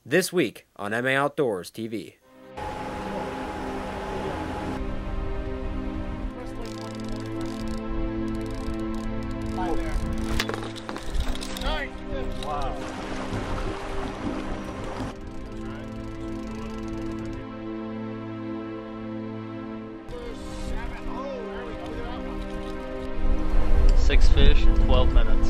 This week on MA Outdoors TV. Wow. Six fish in 12 minutes.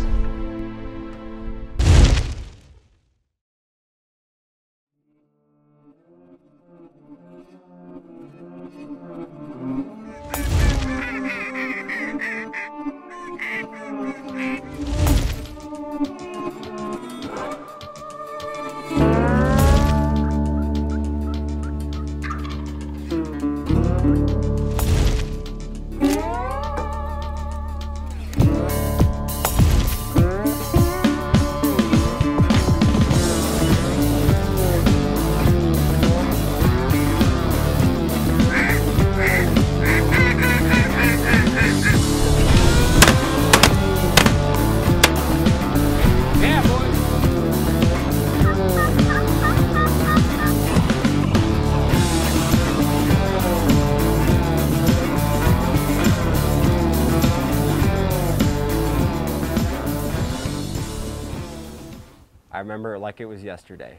I remember it like it was yesterday.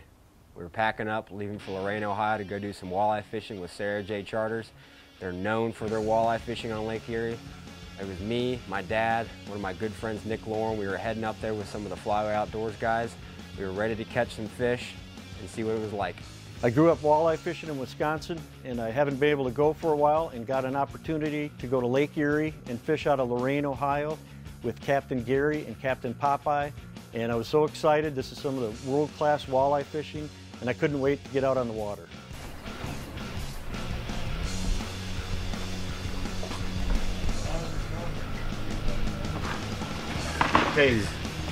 We were packing up, leaving for Lorain, Ohio to go do some walleye fishing with Sarah J. Charters. They're known for their walleye fishing on Lake Erie. It was me, my dad, one of my good friends, Nick Lauren. We were heading up there with some of the Flyway Outdoors guys. We were ready to catch some fish and see what it was like. I grew up walleye fishing in Wisconsin, and I haven't been able to go for a while, and got an opportunity to go to Lake Erie and fish out of Lorain, Ohio with Captain Gary and Captain Popeye. And I was so excited. This is some of the world-class walleye fishing, and I couldn't wait to get out on the water. Hey,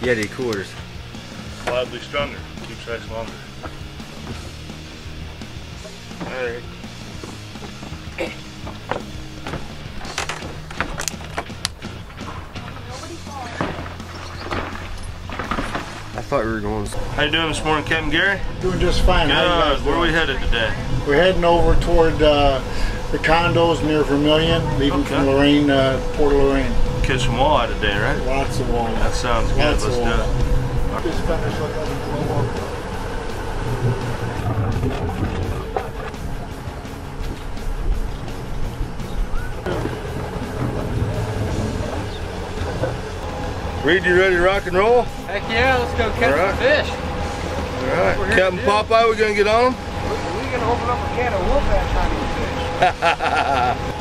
Yeti coolers. Wildly stronger, keeps ice longer. Alright. I thought we were going. How you doing this morning, Captain Gary? Doing just fine. How you guys Good. Where are we doing? headed today? We're heading over toward the condos near Vermilion, leaving from Lorain, Port of Lorain. Catch some walleye today, right? Lots of walleye. That sounds good. Lots Let's of do it. walleye. This fender's like that in Global. Reed, you ready to rock and roll? Heck yeah, let's go catch All right. some fish. Alright. Captain Popeye, we gonna get on him? We're going to open up a can of wolfback hunting fish.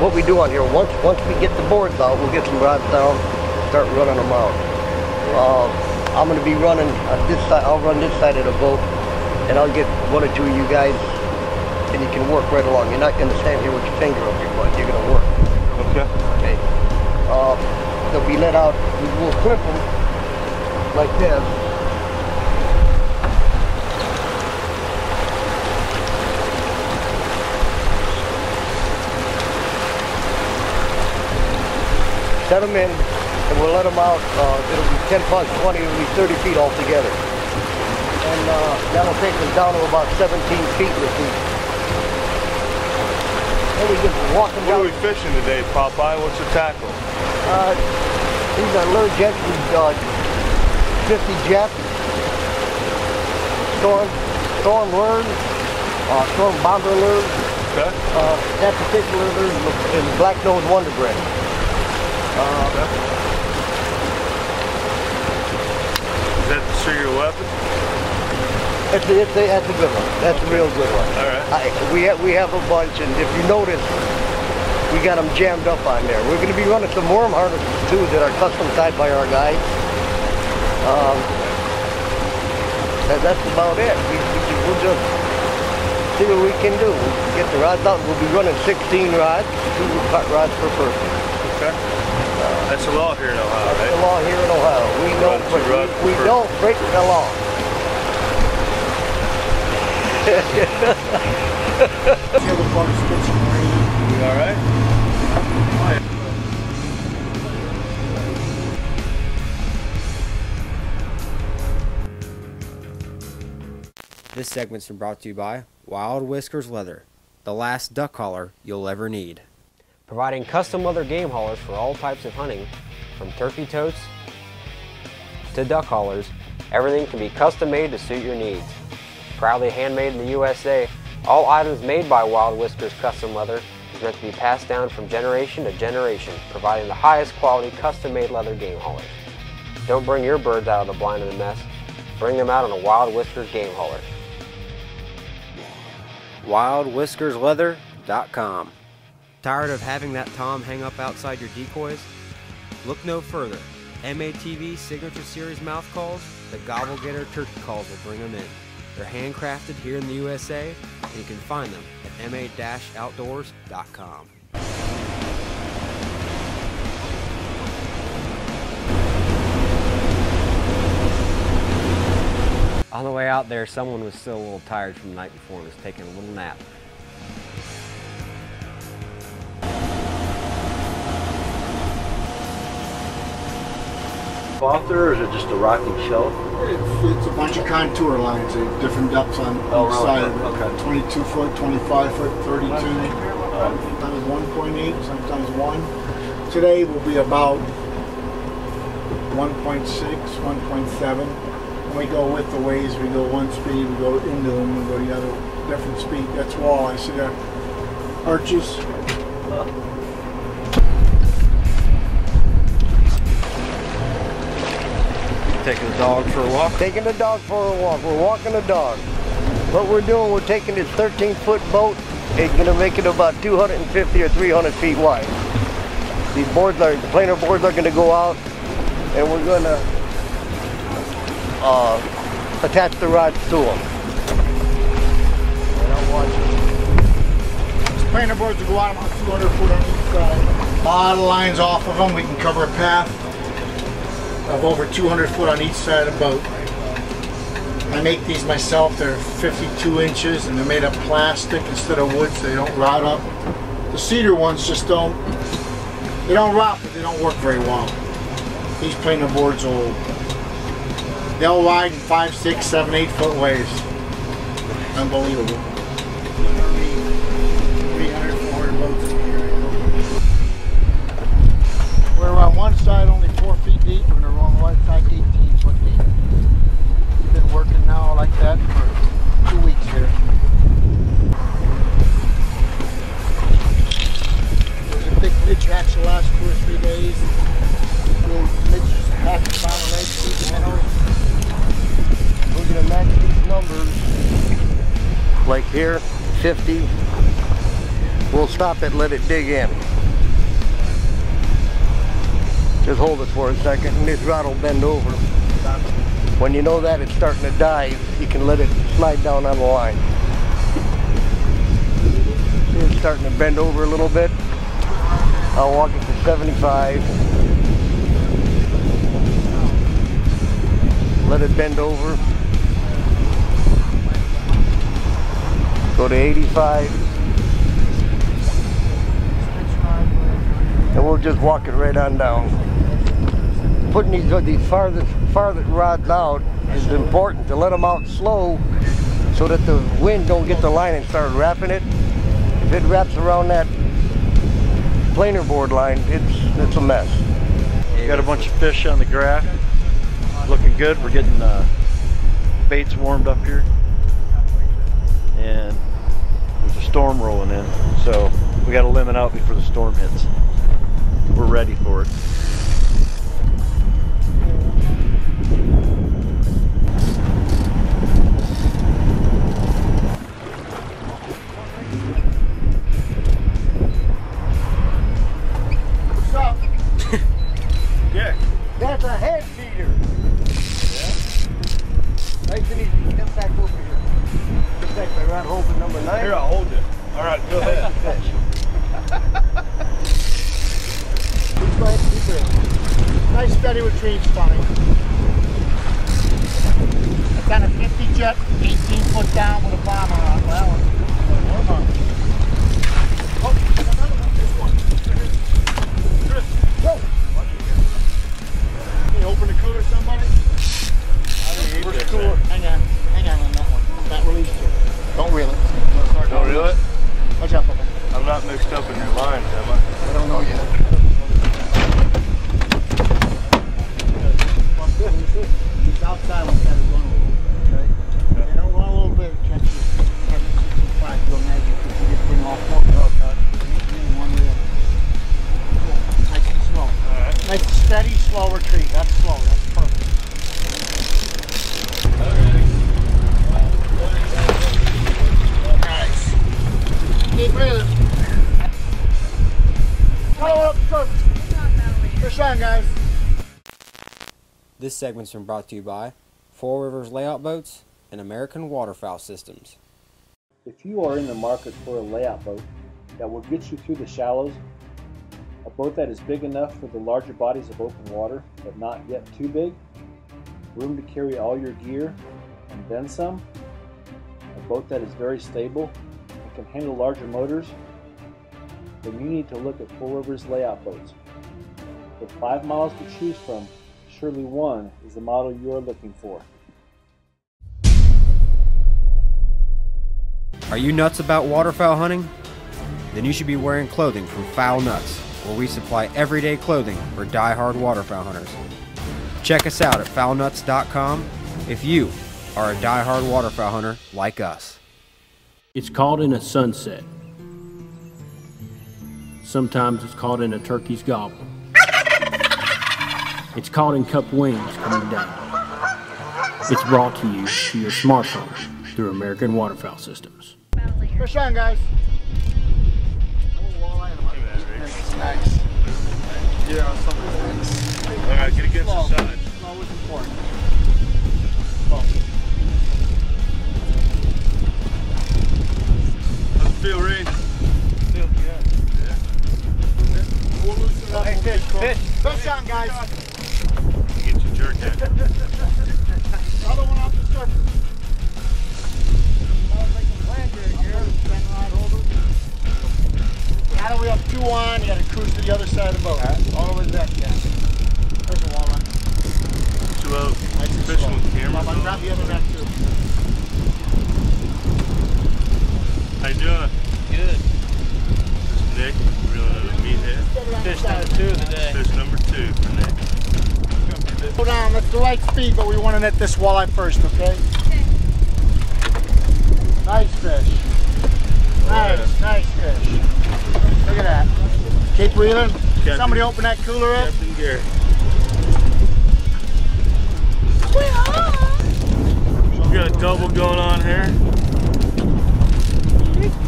What we do on here, once we get the boards out, we'll get some rods down, start running them out. I'm going to be running this side. I'll run this side of the boat, and I'll get one or two of you guys, and you can work right along. You're not going to stand here with your finger up your butt. You're going to work. Okay. Okay. They'll be let out. We'll clip them like this. Set them in, and we'll let them out. It'll be 10 plus 20, it'll be 30 feet altogether. And that'll take us down to about 17 feet with these. Then we just walk them What down. are we fishing today, Popeye? What's the tackle? These are lure jets, 50 jet, storm lures, storm bomber lures. Okay. That particular lure is black nose wonder bread. Is that the secret weapon? That's a good one. That's a real good one. All right. We have a bunch, and if you notice, we got them jammed up on there. We're going to be running some worm harnesses too that are custom tied by our guys. That's about it. We'll just see what we can do. We'll get the rods out. We'll be running 16 rods, 2 cut rods per person. Okay. That's the law here in Ohio, That's right? the law here in Ohio. We don't break the law. You all right? This segment's been brought to you by Wild Whiskers Leather, the last duck hauler you'll ever need. Providing custom leather game haulers for all types of hunting, from turkey totes to duck haulers, everything can be custom made to suit your needs. Proudly handmade in the USA, all items made by Wild Whiskers Custom Leather is meant to be passed down from generation to generation, providing the highest quality custom made leather game haulers. Don't bring your birds out of the blind and the mess, bring them out on a Wild Whiskers game hauler. WildWhiskersLeather.com. Tired of having that tom hang up outside your decoys? Look no further. MATV Signature Series mouth calls, the Gobble Getter turkey calls will bring them in. They're handcrafted here in the USA, and you can find them at ma-outdoors.com. On the way out there, someone was still a little tired from the night before and was taking a little nap. Off there, or is it just a rocking shelf? It's a bunch of contour lines, different depths on each side of it. Okay. 22 foot, 25 foot, 32, sometimes 1.8, sometimes 1. Today will be about 1.6, 1.7. When we go with the ways, we go one speed, we go into them, we go the other, different speed. That's walleye. See the arches? Taking the dog for a walk? Taking the dog for a walk. We're walking the dog. What we're doing, we're taking this 13-foot boat. It's going to make it about 250 or 300 feet wide. These boards are, the planer boards are going to go out, and we're going to attach the rods to them. And I'll watch it. These planer boards will go out about 200 foot on each side. A lot of lines off of them. We can cover a path of over 200 foot on each side of the boat. I make these myself. They're 52 inches and they're made of plastic instead of wood, so they don't rot up. The cedar ones just don't, they don't rot, but they don't work very well. These planer boards will, they'll ride in 5, 6, 7, 8 foot waves. Unbelievable. 300, 400 boats in here. We're on one side only 4 feet deep, and we're on the right side 18 foot deep. We've been working now like that for 2 weeks here. There's a big midge hatch the last 2 or 3 days. Little midge hatch on the lake, deep minnows. We're going to match these numbers. Like here, 50. We'll stop it, let it dig in. Just hold it for a second and this rod will bend over. When you know that it's starting to dive, you can let it slide down on the line. See, it's starting to bend over a little bit. I'll walk it to 75. Let it bend over. Go to 85. And we'll just walk it right on down. Putting these farthest rods out is important, to let them out slow so that the wind don't get the line and start wrapping it. If it wraps around that planer board line, it's a mess. We got a bunch of fish on the graph. Looking good. We're getting baits warmed up here. And there's a storm rolling in, so we got to limit out before the storm hits. We're ready for it. What's up? Yeah. That's a head feeder. Yeah. Nice and easy. Step back over here. Step back by rod hold number 9. Here, I'll hold it. All right, go ahead. Nice steady retrieve spine. I've done a 50 jet, 18 foot down with a bomber on. Well, Don't reel it? Watch out, Papa. I'm not mixed up in your lines, am I? I don't know yet. He's outside with that one. Okay? You don't want a little bit of catch. Fine, go magic. You just bring all four. One reel. Nice and slow. Alright. Nice and steady, slow retreat. That's slow. That's perfect. Nice. Keep reeling. Follow up the surface. Fish on, guys. This segment's been brought to you by Four Rivers Layout Boats and American Waterfowl Systems. If you are in the market for a layout boat that will get you through the shallows, a boat that is big enough for the larger bodies of open water, but not yet too big, room to carry all your gear and then some, a boat that is very stable and can handle larger motors, then you need to look at Four Rivers Layout Boats. With 5 models to choose from, surely one is the model you are looking for. Are you nuts about waterfowl hunting? Then you should be wearing clothing from Fowl Nuts, where we supply everyday clothing for die-hard waterfowl hunters. Check us out at foulnuts.com if you are a die-hard waterfowl hunter like us. It's caught in a sunset. Sometimes it's caught in a turkey's gobble. It's caught in cup wings coming down. It's brought to you to your smartphone through American Waterfowl Systems. Fish on, guys. Nice. Yeah, something nice. Alright, get against the side. Slow is important. Slow. How's it feel, Reed? Feels good. Yeah. We'll loosen it up. Hey, We'll fish, fish. Fish on, guys. Get you jerked at. Another one off the surface. Now we have 2 on, you gotta cruise to the other side of the boat. All over the deck, yeah. There's a walleye. Slow. Nice and Fishing slow. with cameras I'll on. grab the other net too. How you doing? Good. This is Nick, reeling at a meathead. Fish number 2 of the day. Fish number 2 for Nick. Go down, let's do light speed, but we want to net this walleye first, okay? Okay. Nice fish. Nice, nice fish. Look at that. Keep reeling. Captain, Somebody open that cooler up. Captain Gary. We got a double going on here.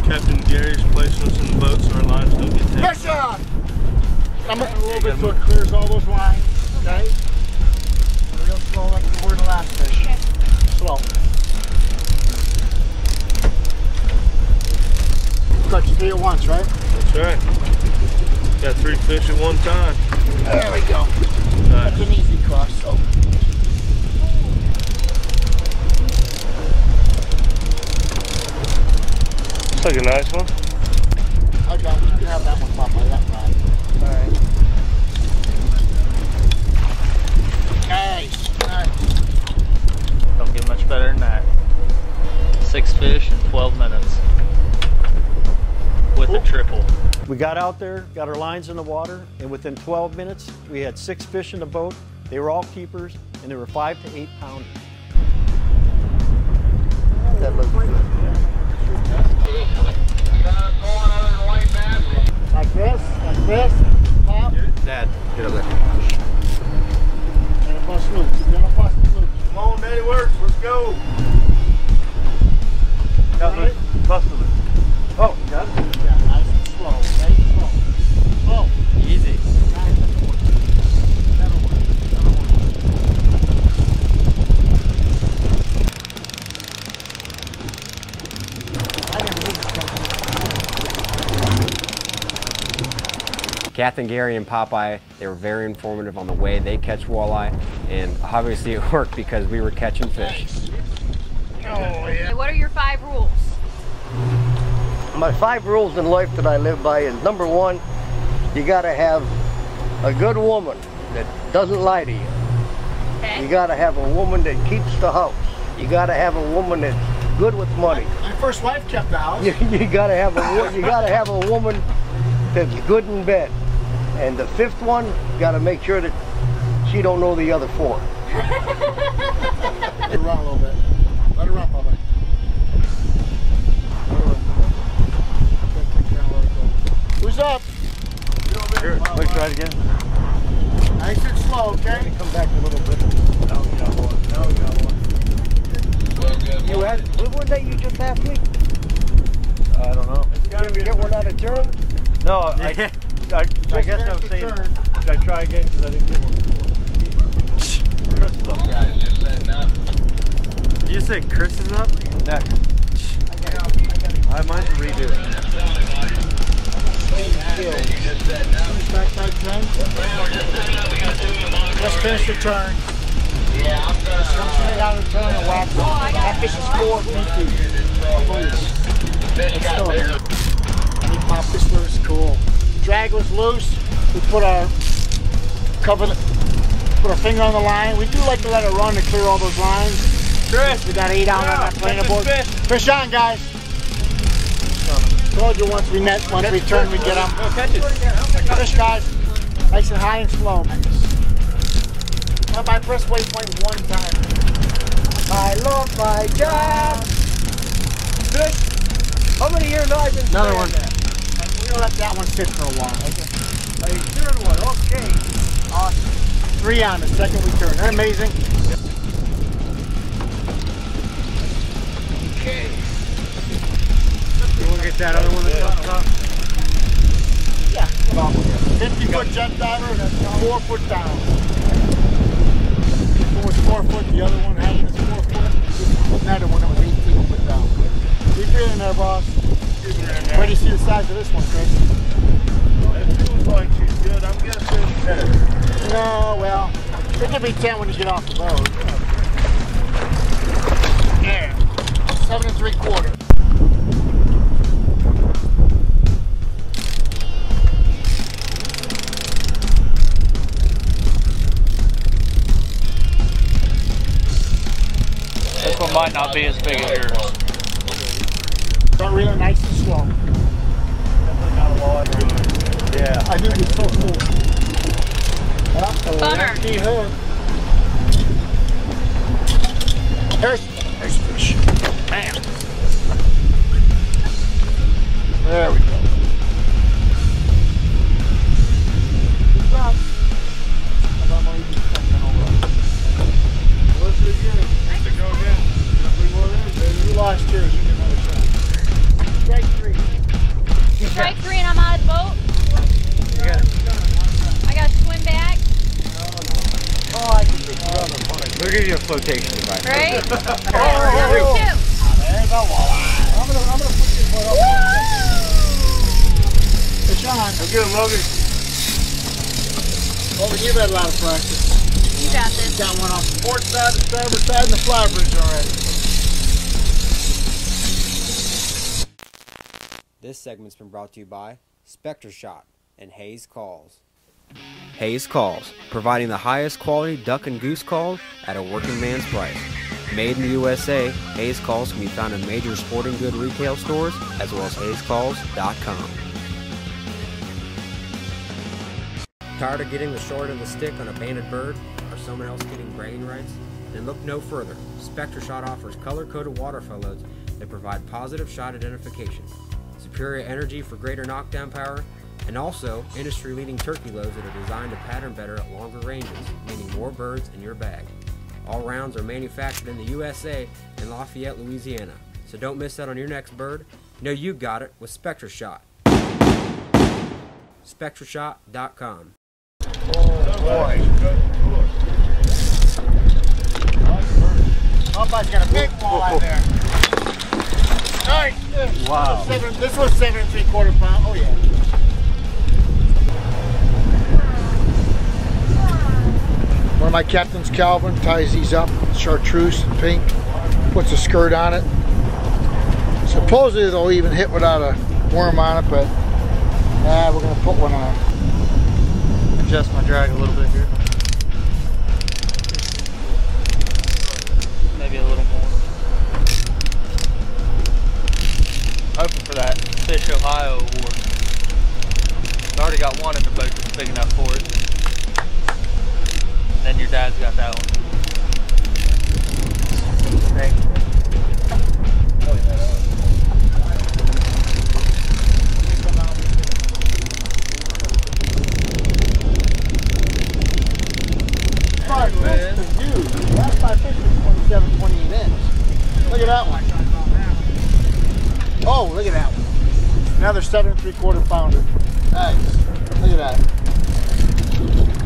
Captain Gary's placing us in the boat so our lines don't get tangled. Fish on! I'm a little bit so it clears all those lines, okay? Real slow like we were in the last fish. Slow. Caught you 3 at once, right? That's right. Got 3 fish at one time. There we go. Nice. That's an easy cross, so. Looks like a nice one. I got it. You can have that one, Papa. That ride. Alright. Nice. Nice. Don't get much better than that. 6 fish in 12 minutes. With a triple. We got out there, got our lines in the water, and within 12 minutes, we had 6 fish in the boat. They were all keepers, and they were 5 to 8 pound. That looks good. Like this, pop. Dad, get over there. And a bust loose. You're gonna bust it loose. Come on, Daddy Works, let's go. Got it? Busted it. Oh, got it? Yeah, nice and slow. Nice and slow. Slow. Easy. Nice. That'll work. That'll work. I didn't need to come. Captain Gary and Popeye, they were very informative on the way they catch walleye, and obviously it worked because we were catching fish. Oh, yeah. What are your 5 rules? My 5 rules in life that I live by is, number 1, you gotta have a good woman that doesn't lie to you. Okay. You gotta have a woman that keeps the house. You gotta have a woman that's good with money. My first wife kept the house. You gotta have a woman that's good in bed, and the fifth one gotta make sure that she don't know the other four. Let her run a little bit. Let her run, Bubba. Who's up? Here, let me try it again. Nice and slow, okay? Come back a little bit. No, you got one. No, you got one. You had, what was that you just asked me? I don't know. Did you get one out of turn? No, I guess I was saying, should I try again because I didn't get one before. Did you say Chris is up? Next. I might redo it. Just finish the turn. Yeah, I'm gonna come out of the turn and whack. That fish is 4 feet. Pop this loose, cool. Drag was loose. We put our finger on the line. We do like to let it run to clear all those lines. Chris, we got 8 out on that planer board. Fish on, guys. Told you once we turn, we get them. Fish, guys. Nice and high and slow. Up, I press waypoint 1 time. I love my job. Fish. How many years I've been another one. That? We're gonna let that one sit for a while. A third one. Okay. Awesome. 3 on the second we turn. They're amazing. Okay. You want to get that other one that's up? Yeah, about 50-foot jet diver, 4 foot down. This one was 4 foot, the other one had it 4 foot. Another one that was 18 foot down. Keep it in there, boss. Where do you see the size of this one, Chris? It feels like she's good. I'm guessing 10. No, well, it could be 10 when you get off the boat. Yeah, 7 3/4. This one might not be as big as yours. Start reeling nice and slow. Definitely got a walleye. Yeah. I think it's so cool. Bummer. Key hook. There's fish. Bam. There we go. Good job. Let's do it again. Let's go again. You lost yours. You get another shot. Strike 3. Strike 3 and I'm out of the boat. I gotta swim back. Oh, I can pick your other one. We'll give you a flotation device. Right? Number 2. There's a walleye. I'm gonna put this one up. Fish on. Go get him, Logan. Oh, you've had a lot of practice. You got this. Got one off the port side, the starboard side, and the fly bridge already. This segment's been brought to you by Spectre Shot and Hayes Calls. Hayes Calls, providing the highest quality duck and goose calls at a working man's price. Made in the USA, Hayes Calls can be found in major sporting good retail stores as well as hayescalls.com. Tired of getting the short of the stick on a banded bird or someone else getting bragging rights? Then look no further. Spectre Shot offers color-coded waterfowl loads that provide positive shot identification, superior energy for greater knockdown power, and also industry-leading turkey loads that are designed to pattern better at longer ranges, meaning more birds in your bag. All rounds are manufactured in the USA in Lafayette, Louisiana, so don't miss out on your next bird. Know you got it with Spectre Shot. SpectreShot.com. Oh boy. Somebody's got a big walleye there. Nice. Wow. This was 7 3/4 pound. Oh yeah. One of my captains, Calvin, ties these up, chartreuse, pink, puts a skirt on it. Supposedly they'll even hit without a worm on it, but we're gonna put one on. Adjust my drag a little bit here. Maybe a little more. for that Fish Ohio award. I already got one in the boat that's big enough for it. Then your dad's got that one. Thanks. Last time fish was 27, 28 inch. Look at that one. Oh, look at that one. Another 7 3/4 pounder. Nice. Look at that.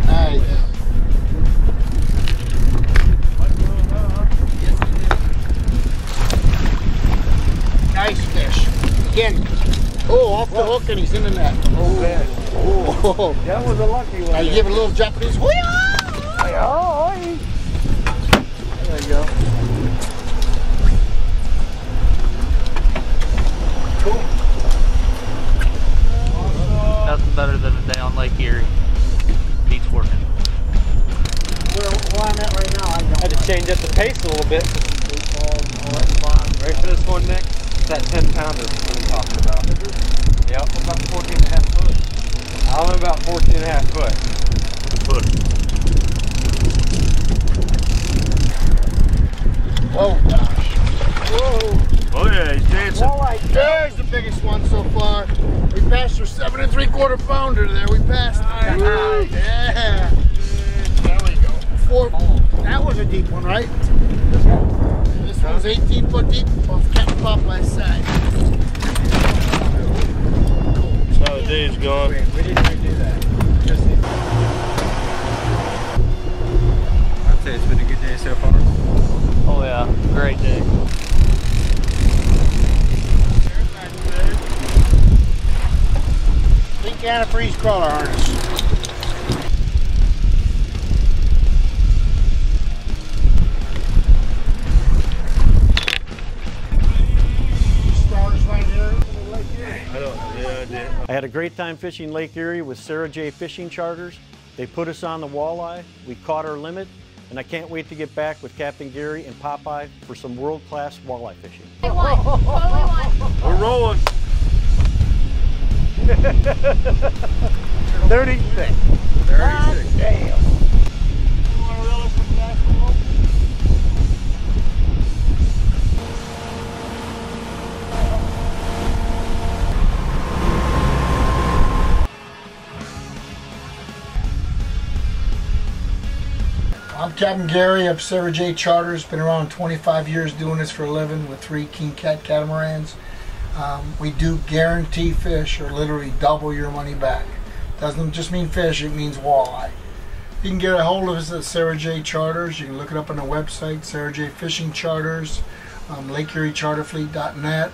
Nice. Nice fish. Again. Oh, off the hook and he's in the net. Oh, man. Oh. That was a lucky one. Now you give it a little Japanese. There you go. Cool. Nothing better than a day on Lake Erie. Beats working. Where I'm at right now, I don't. Had to change up the pace a little bit. Ready for this one, Nick? It's that 10 pounder that I'm talking about. Yep, about 14.5 foot. I'm about 14.5 foot. Oh gosh. Whoa. Oh yeah, he's dancing. Walleye, there's the biggest one so far. We passed our 7 3/4 pounder there. We passed it. Yeah. There we go. That was a deep one, right? This one's 18 foot deep off Captain Popeye's side. That's how the day's gone. We didn't even do that. I'd say it's been a good day so far. Oh yeah, great day. Pink antifreeze crawler harness. Stars right here. I had a great time fishing Lake Erie with Sarah J. Fishing Charters. They put us on the walleye. We caught our limit, and I can't wait to get back with Captain Gary and Popeye for some world-class walleye fishing. I won. Totally won. We're rolling. 36. 36. Damn. I'm Captain Gary of Sarah J. Charters. Been around 25 years doing this for a living with 3 King Cat catamarans. We do guarantee fish, or literally double your money back. Doesn't just mean fish, it means walleye. You can get a hold of us at Sarah J. Charters. You can look it up on the website, Sarah J. Fishing Charters, LakeErieCharterFleet.net.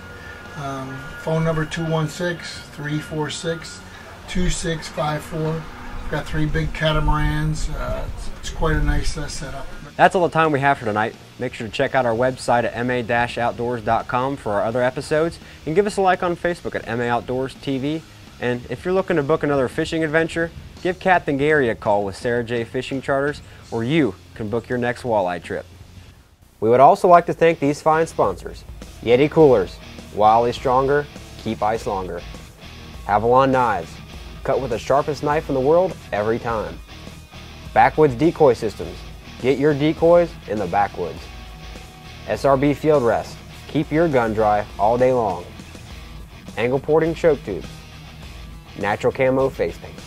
Phone number 216-346-2654. We've got 3 big catamarans. It's quite a nice setup. That's all the time we have for tonight. Make sure to check out our website at ma-outdoors.com for our other episodes, and give us a like on Facebook at MA Outdoors TV. And if you're looking to book another fishing adventure, give Captain Gary a call with Sarah J. Fishing Charters, or you can book your next walleye trip. We would also like to thank these fine sponsors: Yeti Coolers, Wildly Stronger, Keep Ice Longer; Avalon Knives, cut with the sharpest knife in the world every time; Backwoods Decoy Systems, get your decoys in the backwoods; SRB Field Rest, keep your gun dry all day long; Angle Porting Choke Tubes; Natural Camo Face Paint.